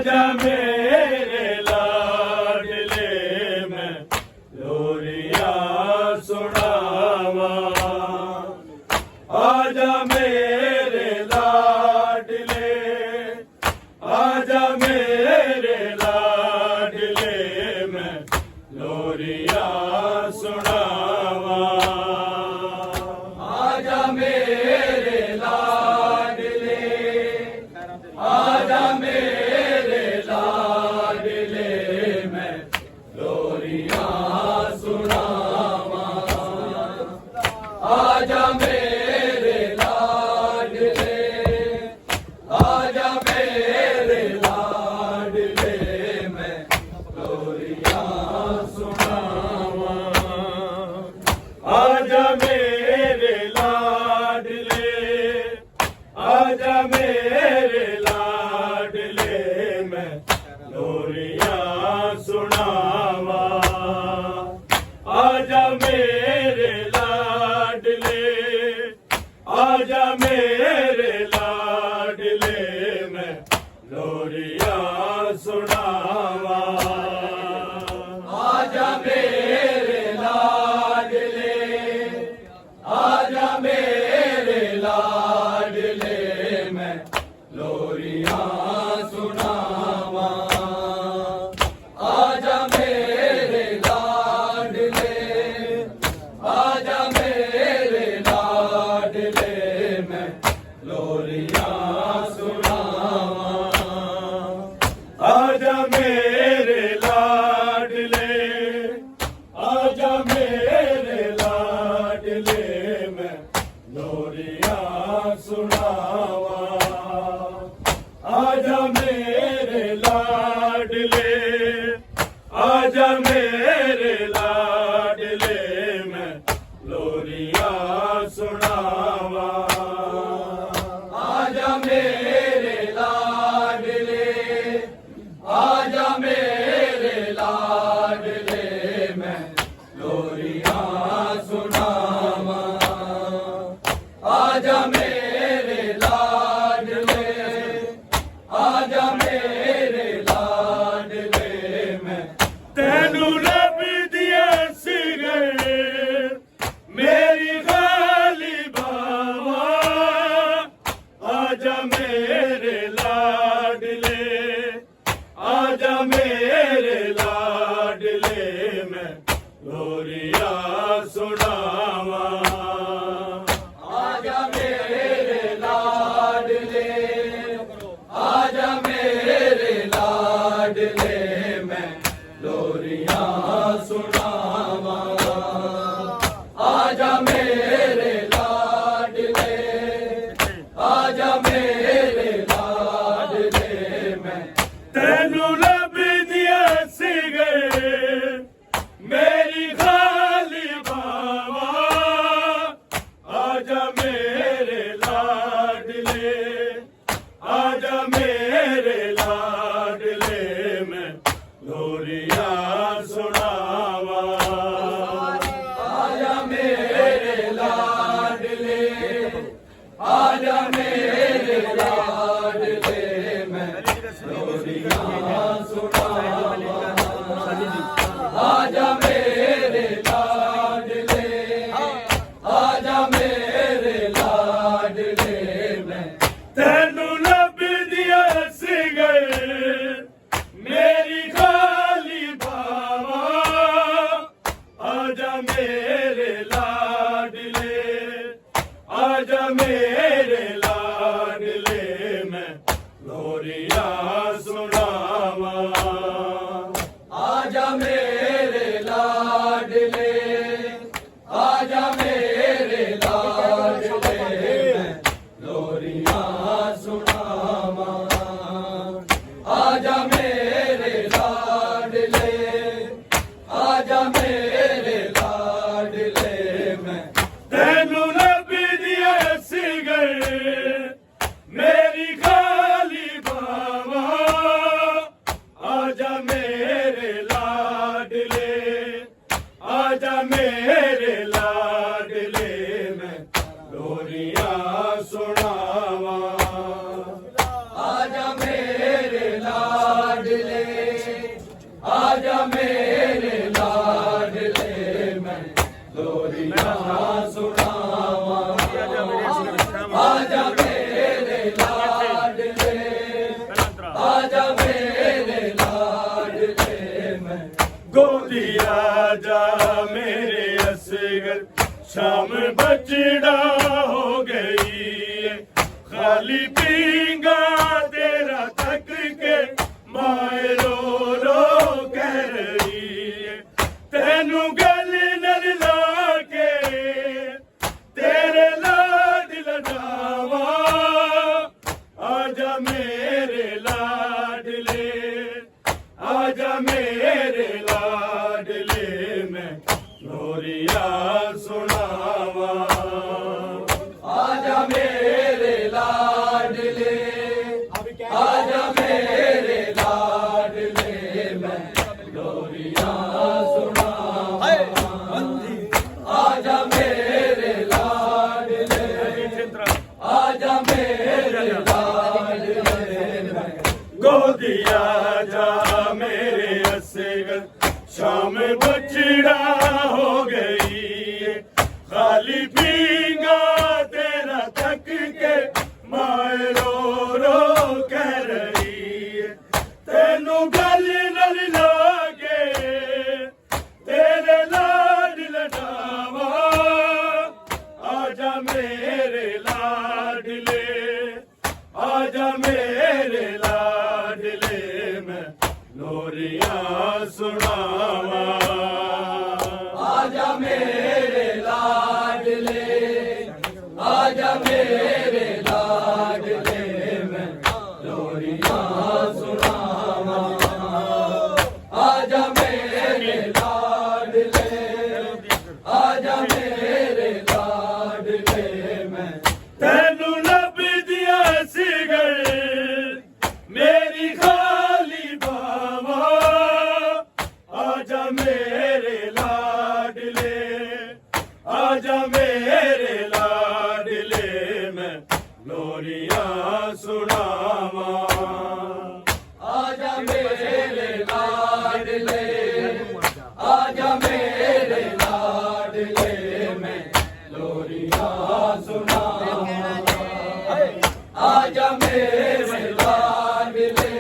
आजा मेरे लाडले मैं लोरिया सुनावा, आजा मेरे लाडले, आजा मेरे लाडले मैं लोरिया सुनावा, आजा मेरे लाडले, आजा मेरे लाडले मैं लोरिया सुनावा, आजा मेरे लाडले, आजा मेरे लाडले मैं लोरिया सुनावा, आजा मेरे लाडले, आजा मेरे लाडले मैं लोरिया सुनावा, आजा मेरे लाडले, आजा मेरे लाडले मैं लोरिया सुनावा, आजा मेरे लाडले, आजा मेरे लाडले मैं लोरिया सुनावा, आजा मेरे लाडले, आजा मेरे लाडले मैं लोरिया सुनावा, आजा मेरे लाडले, आजा मेरे लाडले मैं लोरिया सुनावा, आजा मेरे लाडले, आजा मेरे लाडले मैं लोरिया सुनावा, आजा मेरे लाडले, आजा मेरे लाडले मैं लोरिया सुनावा, आजा मेरे लाडले, आजा मेरे लाडले मैं तेनू लब दिया सिगरे मेरी खाली बावा, आजा मेरे लाडले, आजा मेरे लाडले मैं लोरिया सुनावा, आजा मेरे लाडले, आजा मेरे लाडले मैं लोरिया सुनावा, आजा मेरे लाडले, आजा मेरे लाडले मैं तेनू लब दिया सिगरे मेरी खाली बावा, आजा मेरे लाडले, आजा मेरे लाडले मैं लोरिया सुनावा, आजा मेरे लाडले, आजा मेरे लाडले मैं लोरिया सुनावा, आजा मेरे लाडले, आजा मेरे लाडले मैं तेनू लब दिया सिगरे मेरी खाली बावा, आजा मेरे लाडले, आजा मेरे लाडले मैं लोरिया सुनावा, आजा मेरे लाडले, आजा मेरे लाडले मैं लोरिया सुनावा, आजा मेरे लाडले, आजा मेरे लाडले मैं तेनू लब दिया सिगरे मेरी खाली बावा, आजा मेरे लाडले, आजा मेरे लाडले मैं लोरिया सुनावा, आजा मेरे लाडले, बचड़ा हो गई है खाली पींगा तेरा तक के माए रो रो कह रही है तेनू गल नल ला के तेरे लाड लडावा आजा मेरे लाडले आजा मेरे लाडले मैं लोरिया सुनावा आजा मेरे लाडले आजा मेरे लाडले मैं लोरिया सुनावा आजा मेरे लाडले आजा मेरे लाडले गोदिया जा मेरे असगर शाम बचड़ा हो गई है खाली पींगा तेरा तक के माए रो रो कह रही है तेनू गल नल लागे तेरे लाड लडावा आजा मेरे लाडले आजा मेरे लाडले मैं लोरिया सुनावा आजा मेरे लाडले आजा मेरे लाडले मैं लोरिया सुनावा आजा मेरे लाडले आजा मेरे लाडले मैं तेनू लब दिया सिगर मेरी खाली बावा आजा मेरे लाडले आजा मेरे लाडले मैं लोरिया सुनावा आजा मेरे लाडले आजा मेरे लाडले मैं लोरिया सुनावा आजा मेरे लाडले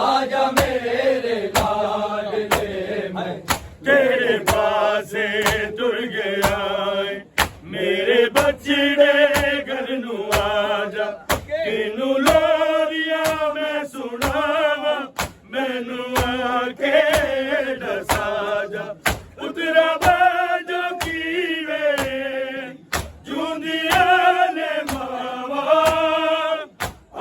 आजा मेरे लाडले मैं तेरे पासे तुर गया मेरे बचड़े घर नू आजा किनू लोरिया मैं सुनावा मैनू आके दसा जा उतरा बाजो कीवे जूंदिया ने मावा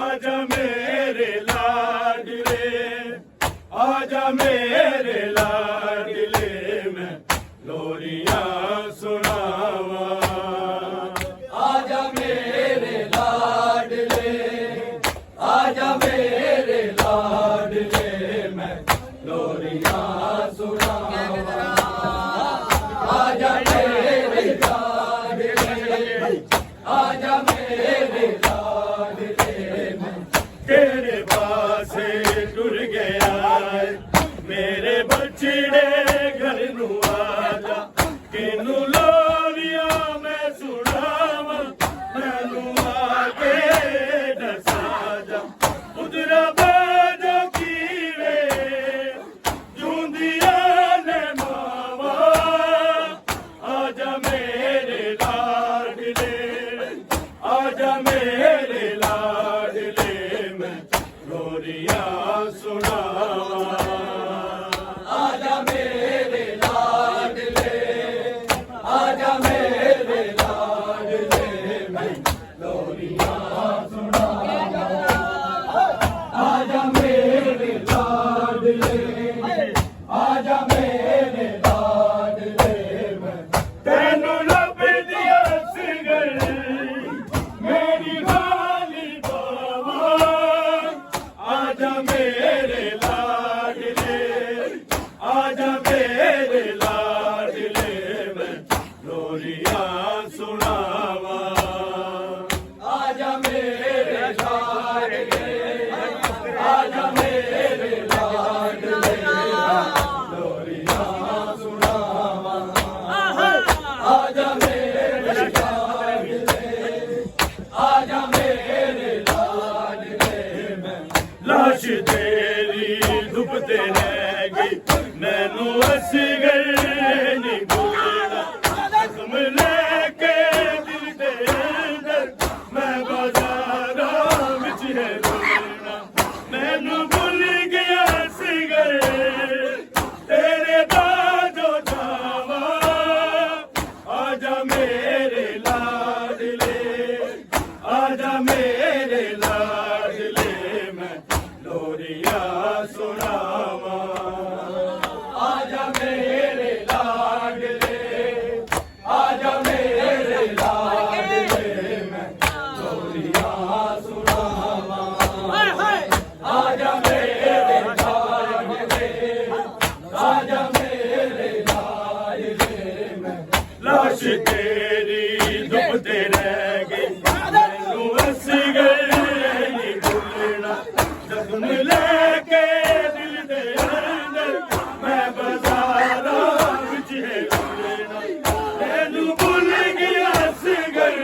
आजा मेरे लाडले आजा मेरे लाडले मैं लोरिया सुनावा आजा मेरे लाडले आजा मेरे लाडले मैं लोरिया सुनावा आजा मेरे लाडले आजा मेरे लाडले मैं तेरे पासे टुर गया मेरे बचड़े घर नू आजा किनू लोरिया मैं सुनावा मैनू आके दसा जा उधरा बाजो कीवे जूंदिया ने मावा आजा मेरे लाडले आजा मेरे लाडले मैं लोरिया सुनावा आजा मेरे लाडले आजा मेरे लाडले मैं लोरिया सुनावा आजा मेरे लाडले आजा मेरे लाडले मैं तेनू लब दिया सिगर मेरी खाली बावा आजा मेरे लाडले आजा मेरे लाडले मैं लोरिया सुनावा आजा मेरे लाडले आजा मेरे लाडले लोरिया सुनावा आजा मेरे लाडले आजा मेरे लाडले मैं लाश तेरी दुबते रह गई मैनू असगर नहीं बोलना कसम लेके सुनावा आजा मेरे लाडले आजा मेरे लाडले मैं लोरियां सुनावा आजा मेरे लाडले आजा मेरे लाडले मैं लाश तेरी दुबते रह गई मैनू असगर नहीं भूलना जख्म लेके दिल दे अंदर मैं बाजारां विच है भूलना मैनू भूल गया असगर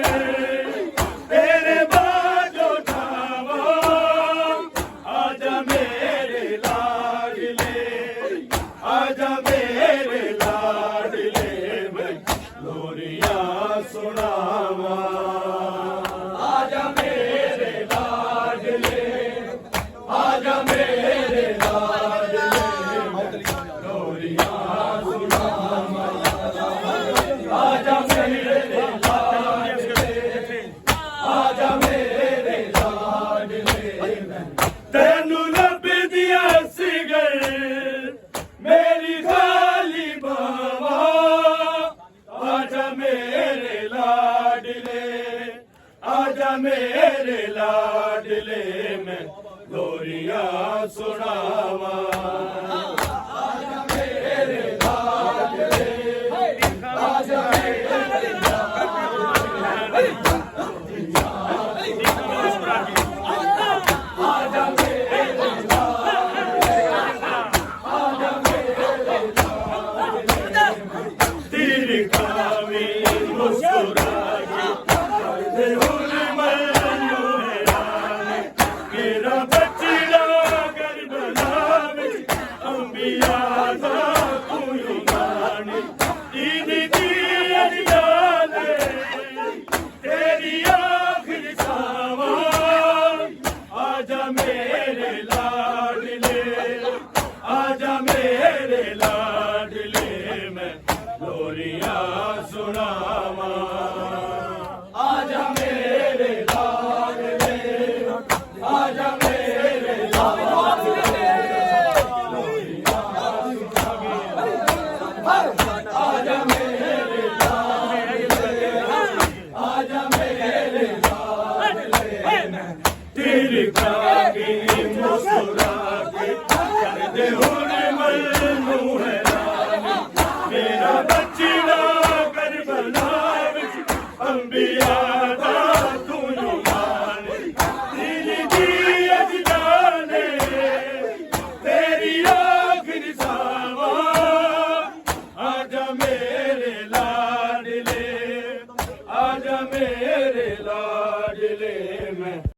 तेरे बाजो ठावा आजा मेरे लाडले आजा मेरे लाडले मैं लोरियां सुनावा आजा मेरे लाडले आजा मेरे लाडले लोरियां सुनावा आजा मेरे लाडले आजा मेरे लाडले तैनू लभदी असगर मेरी खाली बावा आजा मेरे लाडले आजा मेरे लाडले मैं लोरियां सुनावा आजा मेरे लाडले आजा मेरे लाडले आजा मेरे तेरी कावी मुस्कुराई दे हुल मनु हैरानी मेरा बचड़ा करबला विच अंबिया दा तू ईमानी दीदी दी अजदाल तेरी आखिरी सावा आजा मेरे लाडले आजा मेरे लाडले मैं लोरियां सुनावा आजा मेरे लाडले आजा मेरे लाडले आजा मेरे लाडले आजा मेरे लाडले तेरी कागी मुस्कुरा के कर दे हुन